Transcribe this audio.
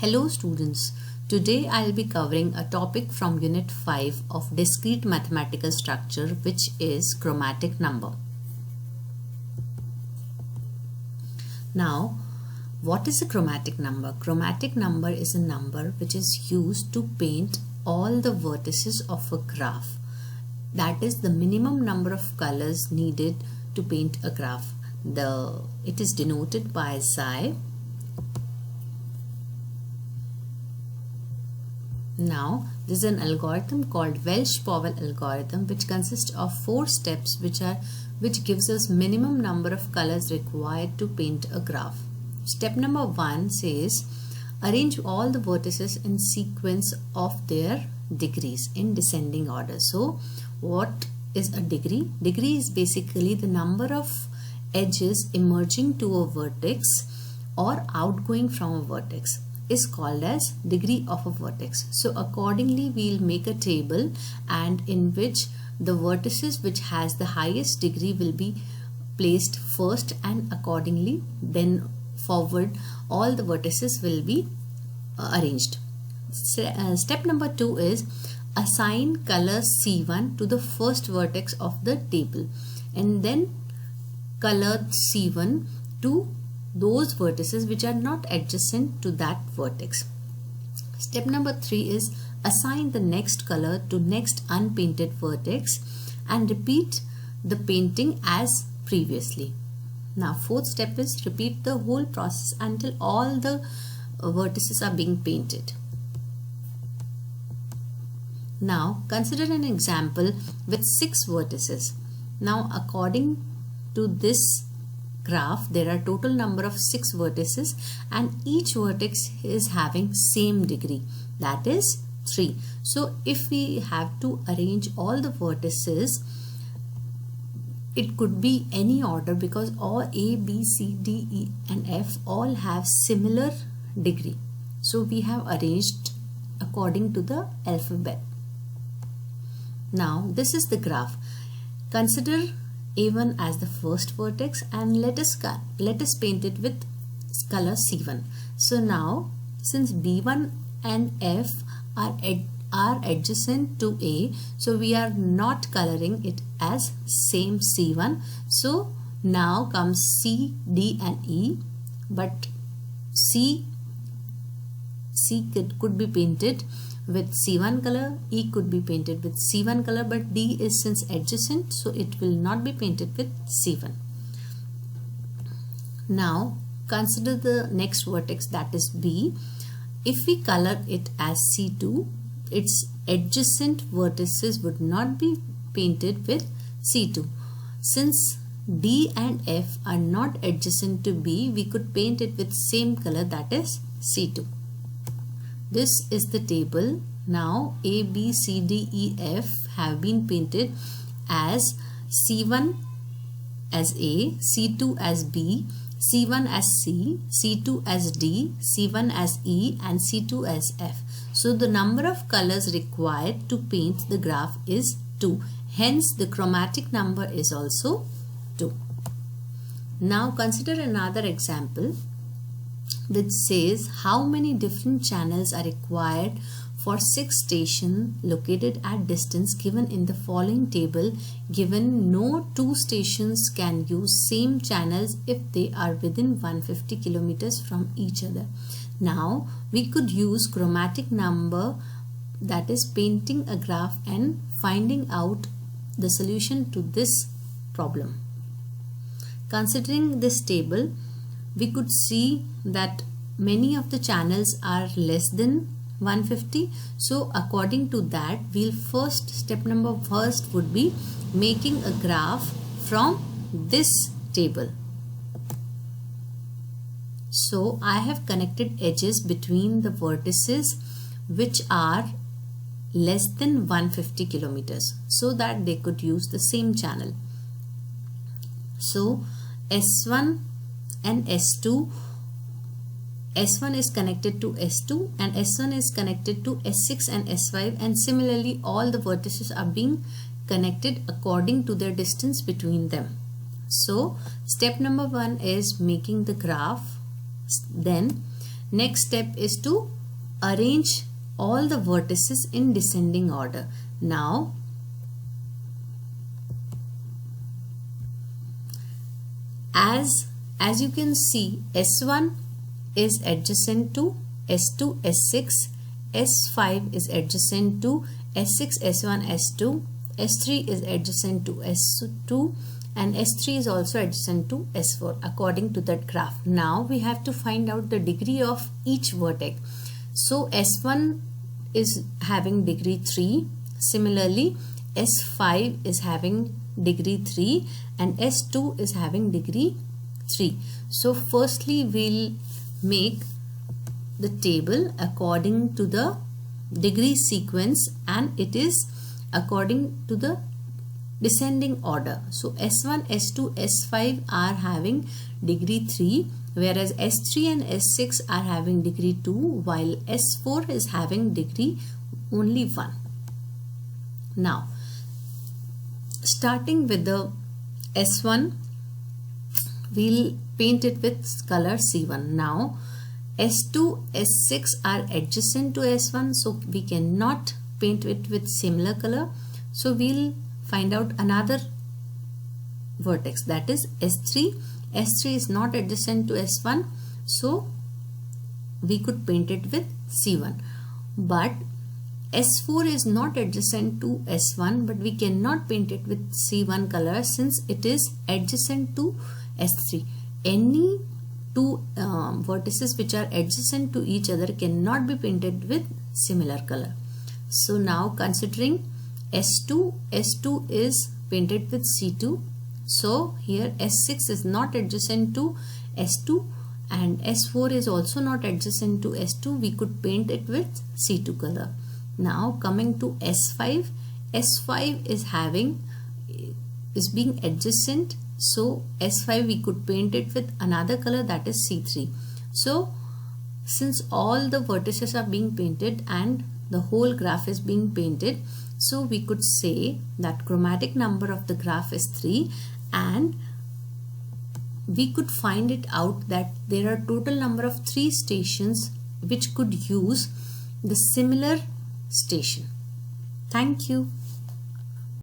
Hello students, today I'll be covering a topic from Unit 5 of Discrete Mathematical Structure, which is chromatic number. Now, what is a chromatic number? Chromatic number is a number which is used to paint all the vertices of a graph. That is the minimum number of colors needed to paint a graph. It is denoted by xi. Now, this is an algorithm called Welch-Powell algorithm, which consists of 4 steps which gives us minimum number of colors required to paint a graph. Step number 1 says arrange all the vertices in sequence of their degrees in descending order. So, what is a degree? Degree is basically the number of edges emerging to a vertex or outgoing from a vertex is called as degree of a vertex. So accordingly we'll make a table, and in which the vertices which has the highest degree will be placed first, and accordingly then forward all the vertices will be arranged. Step number 2 is assign color C1 to the first vertex of the table, and then color C1 to those vertices which are not adjacent to that vertex. Step number 3 is assign the next color to next unpainted vertex and repeat the painting as previously. Now, fourth step is repeat the whole process until all the vertices are being painted. Now, consider an example with 6 vertices. Now, according to this graph, there are total number of 6 vertices, and each vertex is having same degree, that is 3. So if we have to arrange all the vertices, it could be any order because all A, B, C, D, E and F all have similar degree. So we have arranged according to the alphabet. Now this is the graph. Consider A1 as the first vertex, and let us paint it with color C1. So now, since B1 and F are adjacent to A, so we are not coloring it as same C1. So now comes C, D and E, but C could be painted with C1 color, E could be painted with C1 color, but D is since adjacent, so it will not be painted with C1. Now consider the next vertex, that is B. If we color it as C2, its adjacent vertices would not be painted with C2. Since D and F are not adjacent to B, we could paint it with same color, that is C2. This is the table. Now A, B, C, D, E, F have been painted as C1 as A, C2 as B, C1 as C, C2 as D, C1 as E and C2 as F. So the number of colors required to paint the graph is 2. Hence the chromatic number is also 2. Now consider another example which says how many different channels are required for 6 stations located at distance given in the following table, given no 2 stations can use same channels if they are within 150 kilometers from each other. Now we could use chromatic number, that is painting a graph and finding out the solution to this problem. Considering this table, we could see that many of the channels are less than 150. So according to that, step number first would be making a graph from this table. So I have connected edges between the vertices which are less than 150 kilometers so that they could use the same channel. So S1 and S2, S1 is connected to S2 and S1 is connected to S6 and S5, and similarly all the vertices are being connected according to their distance between them. So step number 1 is making the graph. Then Next step is to arrange all the vertices in descending order. Now as you can see, S1 is adjacent to S2, S6, S5 is adjacent to S6, S1, S2, S3 is adjacent to S2, and S3 is also adjacent to S4 according to that graph. Now we have to find out the degree of each vertex. So S1 is having degree 3. Similarly, S5 is having degree 3 and S2 is having degree 3. So firstly we'll make the table according to the degree sequence, and it is according to the descending order. So S1, S2, S5 are having degree 3, whereas S3 and S6 are having degree 2, while S4 is having degree only 1. Now starting with the S1, we'll paint it with color C1. Now S2, S6 are adjacent to S1, so we cannot paint it with similar color. So we'll find out another vertex, that is S3. S3 is not adjacent to S1, so we could paint it with C1. But S4 is not adjacent to S1, but we cannot paint it with C1 color since it is adjacent to S3. Any two vertices which are adjacent to each other cannot be painted with similar color. So now considering S2 is painted with C2. So here S6 is not adjacent to S2 and S4 is also not adjacent to S2. We could paint it with C2 color. Now coming to S5, S5 is being adjacent. So S5 we could paint it with another color, that is C3. So since all the vertices are being painted and the whole graph is being painted, so we could say that chromatic number of the graph is 3, and we could find it out that there are total number of 3 stations which could use the similar station. Thank you.